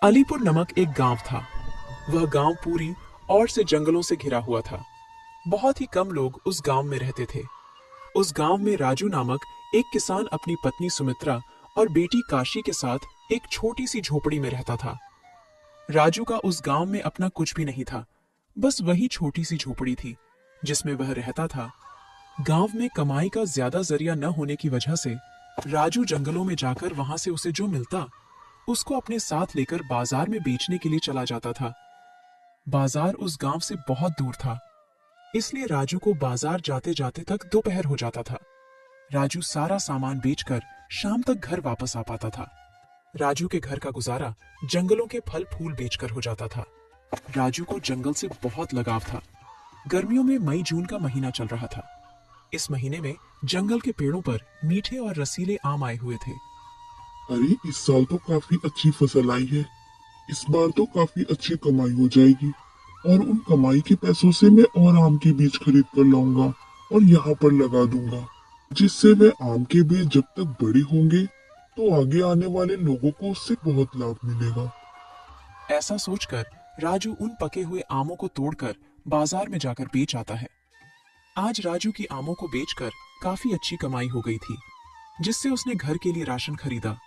अलीपुर नामक एक गांव था। वह गांव पूरी ओर से जंगलों से घिरा हुआ था। बहुत ही कम लोग उस गांव में रहते थे। उस गांव में राजू नामक एक किसान अपनी पत्नी सुमित्रा और बेटी काशी के साथ एक छोटी सी झोपड़ी में रहता था। राजू का उस गांव में अपना कुछ भी नहीं था, बस वही छोटी सी झोपड़ी थी जिसमें वह रहता था। गांव में कमाई का ज्यादा जरिया न होने की वजह से राजू जंगलों में जाकर वहां से उसे जो मिलता उसको अपने साथ लेकर बाजार में बेचने के लिए चला जाता था। बाजार उस गांव से बहुत दूर था, इसलिए राजू को बाजार जाते जाते तक दोपहर हो जाता था। राजू सारा सामान बेचकर शाम तक घर वापस आ पाता था। राजू के घर का गुजारा जंगलों के फल फूल बेचकर हो जाता था। राजू को जंगल से बहुत लगाव था। गर्मियों में मई जून का महीना चल रहा था। इस महीने में जंगल के पेड़ों पर मीठे और रसीले आम आए हुए थे। अरे इस साल तो काफी अच्छी फसल आई है। इस बार तो काफी अच्छी कमाई हो जाएगी और उन कमाई के पैसों से मैं और आम के बीज खरीद कर लाऊंगा और यहाँ पर लगा दूंगा, जिससे वे आम के बीज जब तक बड़े होंगे तो आगे आने वाले लोगों को उससे बहुत लाभ मिलेगा। ऐसा सोचकर राजू उन पके हुए आमों को तोड़कर बाजार में जाकर बेच आता है। आज राजू की आमों को बेचकर काफी अच्छी कमाई हो गई थी, जिससे उसने घर के लिए राशन खरीदा।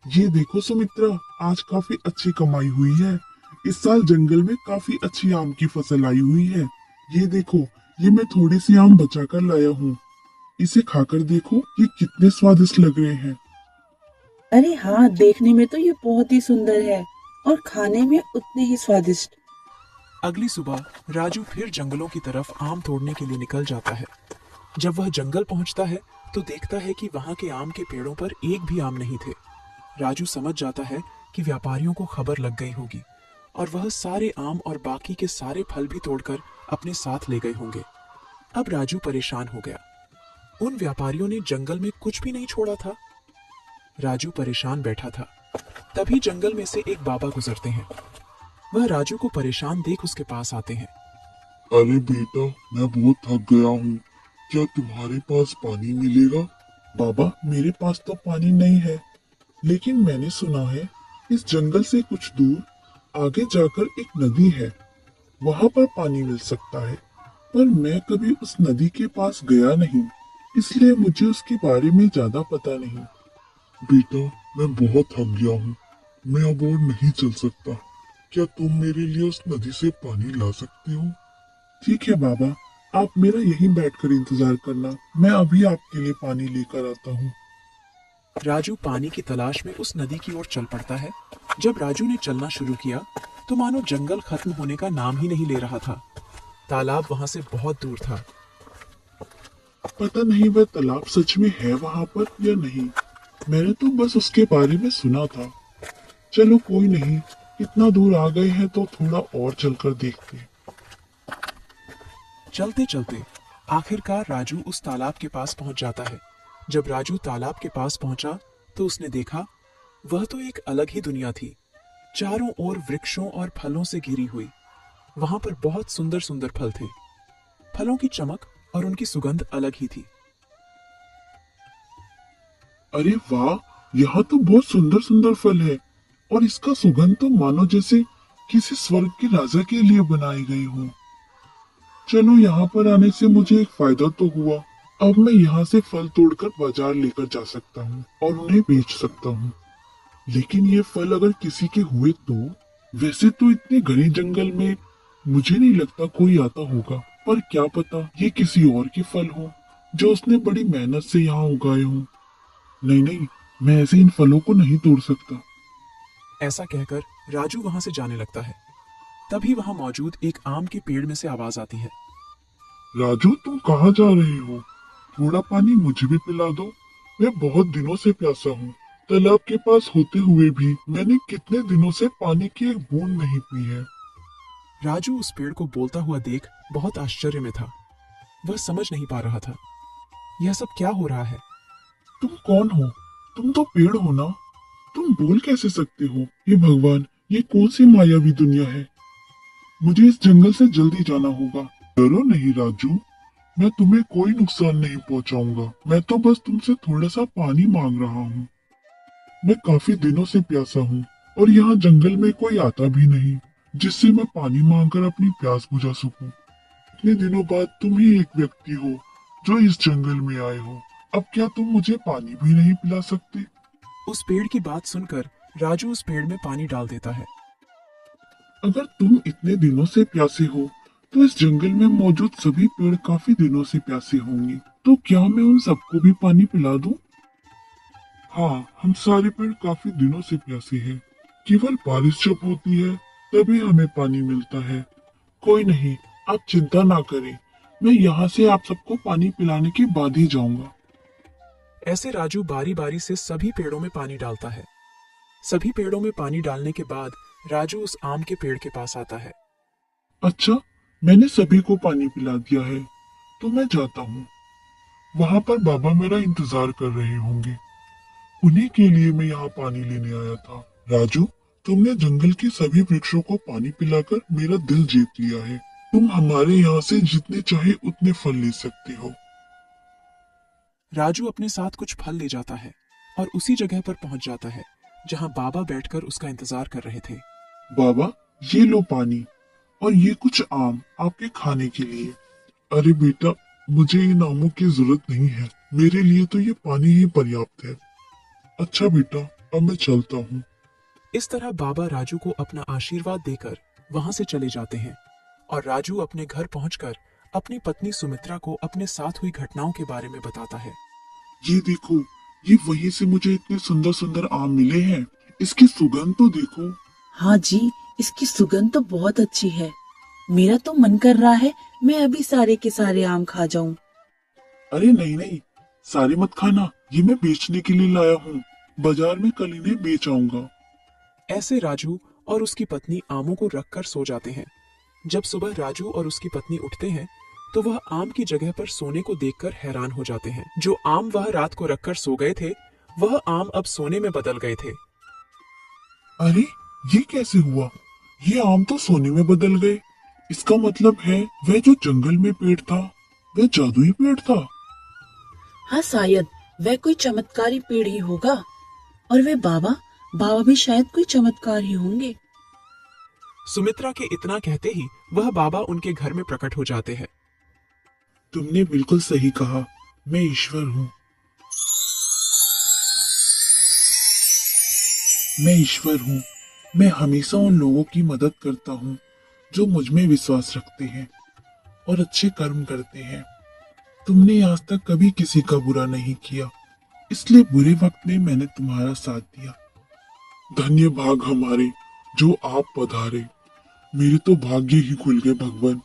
ये देखो सुमित्रा, आज काफी अच्छी कमाई हुई है। इस साल जंगल में काफी अच्छी आम की फसल आई हुई है। ये देखो, ये मैं थोड़ी सी आम बचा कर लाया हूँ। इसे खाकर देखो, ये कितने स्वादिष्ट लग रहे हैं। अरे हाँ, देखने में तो ये बहुत ही सुंदर है और खाने में उतने ही स्वादिष्ट। अगली सुबह राजू फिर जंगलों की तरफ आम तोड़ने के लिए निकल जाता है। जब वह जंगल पहुंचता है तो देखता है कि वहां के आम के पेड़ों पर एक भी आम नहीं थे। राजू समझ जाता है कि व्यापारियों को खबर लग गई होगी और वह सारे आम और बाकी के सारे फल भी तोड़कर अपने साथ ले गए होंगे। अब राजू परेशान हो गया। उन व्यापारियों ने जंगल में कुछ भी नहीं छोड़ा था। राजू परेशान बैठा था। तभी जंगल में से एक बाबा गुजरते हैं। वह राजू को परेशान देख उसके पास आते हैं। अरे बेटा, मैं बहुत थक गया हूँ। क्या तुम्हारे पास पानी मिलेगा? बाबा, मेरे पास तो पानी नहीं है, लेकिन मैंने सुना है इस जंगल से कुछ दूर आगे जाकर एक नदी है, वहां पर पानी मिल सकता है। पर मैं कभी उस नदी के पास गया नहीं, इसलिए मुझे उसके बारे में ज्यादा पता नहीं। बेटा, मैं बहुत थक गया हूँ, मैं अब और नहीं चल सकता। क्या तुम मेरे लिए उस नदी से पानी ला सकते हो? ठीक है बाबा, आप मेरा यहीं बैठकर इंतजार करना, मैं अभी आपके लिए पानी लेकर आता हूँ। राजू पानी की तलाश में उस नदी की ओर चल पड़ता है। जब राजू ने चलना शुरू किया तो मानो जंगल खत्म होने का नाम ही नहीं ले रहा था। तालाब वहां से बहुत दूर था। पता नहीं वह तालाब सच में है वहां पर या नहीं, मैंने तो बस उसके बारे में सुना था। चलो कोई नहीं, इतना दूर आ गए हैं तो थोड़ा और चलकर देखते हैं। चलते चलते आखिरकार राजू उस तालाब के पास पहुंच जाता है। जब राजू तालाब के पास पहुंचा तो उसने देखा वह तो एक अलग ही दुनिया थी। चारों ओर वृक्षों और फलों से घिरी हुई। वहां पर बहुत सुंदर सुंदर फल थे। फलों की चमक और उनकी सुगंध अलग ही थी। अरे वाह, यहाँ तो बहुत सुंदर सुंदर फल है और इसका सुगंध तो मानो जैसे किसी स्वर्ग के राजा के लिए बनाई गई हो। चलो, यहाँ पर आने से मुझे एक फायदा तो हुआ। अब मैं यहाँ से फल तोड़कर बाजार लेकर जा सकता हूँ और उन्हें बेच सकता हूँ। लेकिन ये फल अगर किसी के हुए तो? वैसे तो इतने घने जंगल में मुझे नहीं लगता कोई आता होगा, पर क्या पता ये किसी और के फल हो जो उसने बड़ी मेहनत से यहाँ उगाए हों। नहीं नहीं, मैं ऐसे इन फलों को नहीं तोड़ सकता। ऐसा कहकर राजू वहां से जाने लगता है। तभी वहां मौजूद एक आम के पेड़ में से आवाज आती है। राजू, तुम कहाँ जा रहे हो? थोड़ा पानी मुझे भी पिला दो, मैं बहुत दिनों से प्यासा हूँ। तालाब के पास होते हुए भी मैंने कितने दिनों से पानी की एक बूंद नहीं पी है। राजू उस पेड़ को बोलता हुआ देख बहुत आश्चर्य में था। वह समझ नहीं पा रहा था यह सब क्या हो रहा है। तुम कौन हो? तुम तो पेड़ हो ना, तुम बोल कैसे सकते हो? हे भगवान, ये कौन सी मायावी दुनिया है? मुझे इस जंगल से जल्दी जाना होगा। डरो नहीं राजू, मैं तुम्हें कोई नुकसान नहीं पहुंचाऊंगा। मैं तो बस तुमसे थोड़ा सा पानी मांग रहा हूँ। मैं काफी दिनों से प्यासा हूँ और यहाँ जंगल में कोई आता भी नहीं जिससे मैं पानी मांगकर अपनी प्यास बुझा सकूं। इतने दिनों बाद तुम ही एक व्यक्ति हो जो इस जंगल में आए हो। अब क्या तुम मुझे पानी भी नहीं पिला सकते? उस पेड़ की बात सुनकर राजू उस पेड़ में पानी डाल देता है। अगर तुम इतने दिनों से प्यासे हो तो इस जंगल में मौजूद सभी पेड़ काफी दिनों से प्यासे होंगे, तो क्या मैं उन सबको भी पानी पिला दूं? हाँ, हम सारे पेड़ काफी दिनों से प्यासे हैं। केवल बारिश जब होती है तभी हमें पानी मिलता है। कोई नहीं, आप चिंता ना करें, मैं यहाँ से आप सबको पानी पिलाने के बाद ही जाऊंगा। ऐसे राजू बारी बारी से सभी पेड़ों में पानी डालता है। सभी पेड़ों में पानी डालने के बाद राजू उस आम के पेड़ के पास आता है। अच्छा, मैंने सभी को पानी पिला दिया है, तो मैं जाता हूँ। वहाँ पर बाबा मेरा इंतजार कर रहे होंगे। उन्हीं के लिए मैं यहाँ पानी लेने आया था। राजू, तुमने जंगल के सभी वृक्षों को पानी पिलाकर मेरा दिल जीत लिया है। तुम हमारे यहाँ से जितने चाहे उतने फल ले सकते हो। राजू अपने साथ कुछ फल ले जाता है और उसी जगह पर पहुंच जाता है जहां बाबा बैठकर उसका इंतजार कर रहे थे। बाबा, ये लो पानी और ये कुछ आम आपके खाने के लिए। अरे बेटा, मुझे इन आमों की जरूरत नहीं है, मेरे लिए तो ये पानी ही पर्याप्त है। अच्छा बेटा, अब मैं चलता हूँ। इस तरह बाबा राजू को अपना आशीर्वाद देकर वहां से चले जाते हैं और राजू अपने घर पहुंचकर अपनी पत्नी सुमित्रा को अपने साथ हुई घटनाओं के बारे में बताता है। ये देखो, ये वहीं से मुझे इतने सुंदर सुंदर आम मिले हैं। इसकी सुगंध तो देखो। हाँ जी, इसकी सुगंध तो बहुत अच्छी है। मेरा तो मन कर रहा है मैं अभी सारे के सारे आम खा जाऊं। अरे नहीं नहीं, सारे मत खाना, ये मैं बेचने के लिए लाया हूँ। बाजार में कल इन्हें बेच आऊंगा। ऐसे राजू और उसकी पत्नी आमों को रखकर सो जाते हैं। जब सुबह राजू और उसकी पत्नी उठते हैं तो वह आम की जगह पर सोने को देखकर हैरान हो जाते हैं। जो आम वह रात को रखकर सो गए थे वह आम अब सोने में बदल गए थे। अरे, ये कैसे हुआ? ये आम तो सोने में बदल गए। इसका मतलब है वह जो जंगल में पेड़ था वह जादुई पेड़ था। हाँ, शायद वह कोई चमत्कारी पेड़ ही होगा और वे बाबा भी शायद कोई चमत्कार ही होंगे। सुमित्रा के इतना कहते ही वह बाबा उनके घर में प्रकट हो जाते हैं। तुमने बिल्कुल सही कहा, मैं ईश्वर हूँ। मैं ईश्वर हूँ। मैं हमेशा उन लोगों की मदद करता हूँ जो मुझ में विश्वास रखते हैं और अच्छे कर्म करते हैं। तुमने आज तक कभी किसी का बुरा नहीं किया, इसलिए बुरे वक्त में मैंने तुम्हारा साथ दिया। धन्य भाग हमारे जो आप पधारे। मेरे तो भाग्य ही खुल गए भगवान।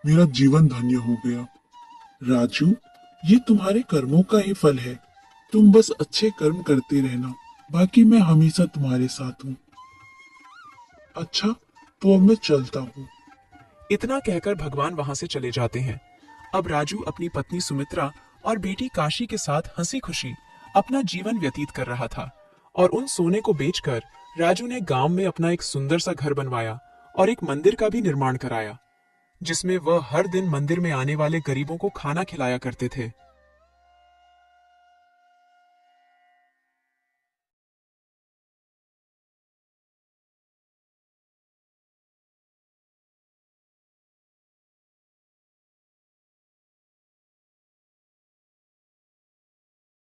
मेरा जीवन धन्य हो गया। राजू, ये तुम्हारे कर्मों का ही फल है। तुम बस अच्छे कर्म करते रहना, बाकी मैं हमेशा तुम्हारे साथ हूँ। अच्छा, तो अब मैं चलता हूँ। इतना कहकर भगवान वहां से चले जाते हैं। अब राजू अपनी पत्नी सुमित्रा और बेटी काशी के साथ हंसी खुशी अपना जीवन व्यतीत कर रहा था और उन सोने को बेचकर राजू ने गांव में अपना एक सुंदर सा घर बनवाया और एक मंदिर का भी निर्माण कराया जिसमें वह हर दिन मंदिर में आने वाले गरीबों को खाना खिलाया करते थे।